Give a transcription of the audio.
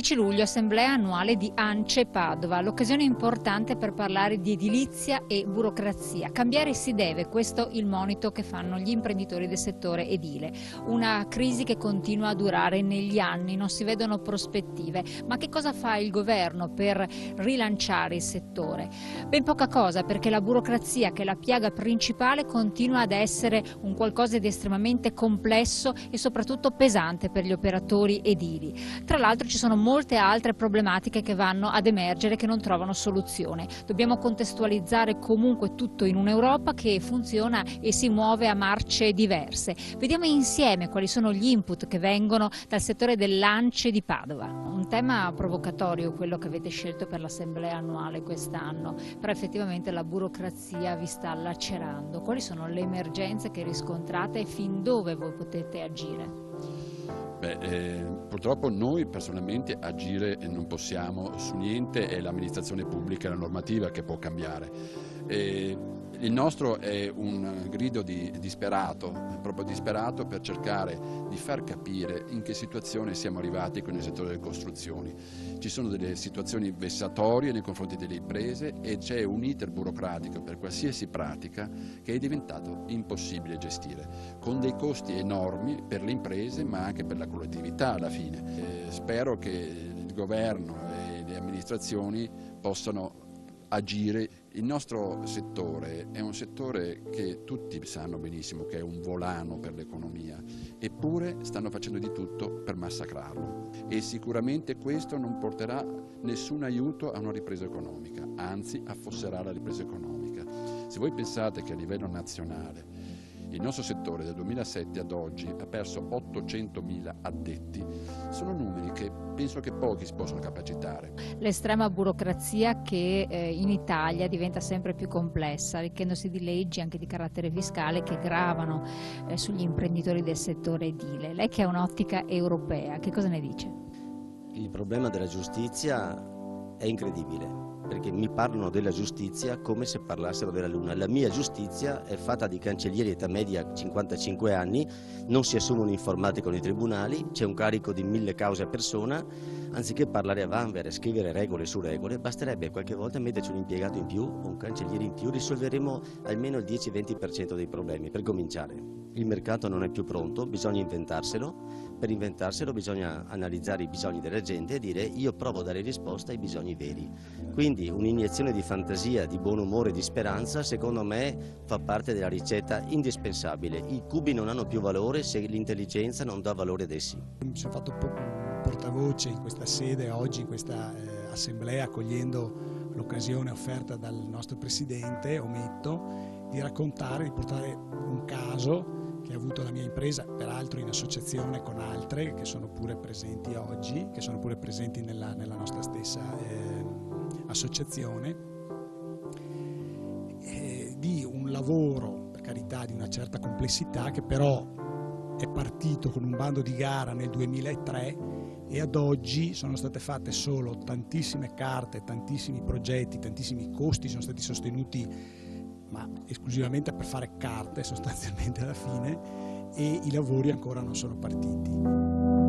10 luglio, assemblea annuale di ANCE Padova, l'occasione importante per parlare di edilizia e burocrazia. Cambiare si deve, questo il monito che fanno gli imprenditori del settore edile. Una crisi che continua a durare negli anni, non si vedono prospettive. Ma che cosa fa il governo per rilanciare il settore? Ben poca cosa, perché la burocrazia, che è la piaga principale, continua ad essere un qualcosa di estremamente complesso e soprattutto pesante per gli operatori edili. Tra l'altro ci sono molte altre problematiche che vanno ad emergere, che non trovano soluzione. Dobbiamo contestualizzare comunque tutto in un'Europa che funziona e si muove a marce diverse. Vediamo insieme quali sono gli input che vengono dal settore dell'ANCE di Padova. Un tema provocatorio quello che avete scelto per l'assemblea annuale quest'anno, però effettivamente la burocrazia vi sta lacerando. Quali sono le emergenze che riscontrate e fin dove voi potete agire? Purtroppo noi personalmente agire non possiamo su niente, è l'amministrazione pubblica e la normativa che può cambiare. Il nostro è un grido disperato, proprio disperato, per cercare di far capire in che situazione siamo arrivati con il settore delle costruzioni. Ci sono delle situazioni vessatorie nei confronti delle imprese e c'è un iter burocratico per qualsiasi pratica che è diventato impossibile gestire, con dei costi enormi per le imprese ma anche per la collettività alla fine. Spero che il governo e le amministrazioni possano agire. Il nostro settore è un settore che tutti sanno benissimo che è un volano per l'economia, eppure stanno facendo di tutto per massacrarlo e sicuramente questo non porterà nessun aiuto a una ripresa economica, anzi affosserà la ripresa economica. Se voi pensate che a livello nazionale il nostro settore dal 2007 ad oggi ha perso 800.000 addetti, sono numeri che penso che pochi si possono capacitare. L'estrema burocrazia che in Italia diventa sempre più complessa, arricchendosi di leggi anche di carattere fiscale che gravano sugli imprenditori del settore edile. Lei che ha un'ottica europea, che cosa ne dice? Il problema della giustizia è incredibile, perché mi parlano della giustizia come se parlassero della Luna. La mia giustizia è fatta di cancellieri età media 55 anni, non si assumono informatico nei tribunali, c'è un carico di 1000 cause a persona. Anziché parlare a vanvera e scrivere regole su regole, basterebbe qualche volta metterci un impiegato in più o un cancelliere in più, risolveremo almeno il 10-20% dei problemi, per cominciare. Il mercato non è più pronto, bisogna inventarselo. Per inventarselo bisogna analizzare i bisogni della gente e dire io provo a dare risposta ai bisogni veri. Quindi un'iniezione di fantasia, di buon umore, di speranza, secondo me fa parte della ricetta indispensabile. I cubi non hanno più valore se l'intelligenza non dà valore ad essi. Mi sono fatto portavoce in questa sede oggi, in questa assemblea, accogliendo l'occasione offerta dal nostro Presidente, Ometto, di raccontare, di portare un caso che ha avuto la mia impresa, peraltro in associazione con altre che sono pure presenti oggi, che sono pure presenti nella nostra stessa associazione, di un lavoro, per carità, di una certa complessità, che però è partito con un bando di gara nel 2003 e ad oggi sono state fatte solo tantissime carte, tantissimi progetti, tantissimi costi sono stati sostenuti, ma esclusivamente per fare carte sostanzialmente alla fine, e i lavori ancora non sono partiti.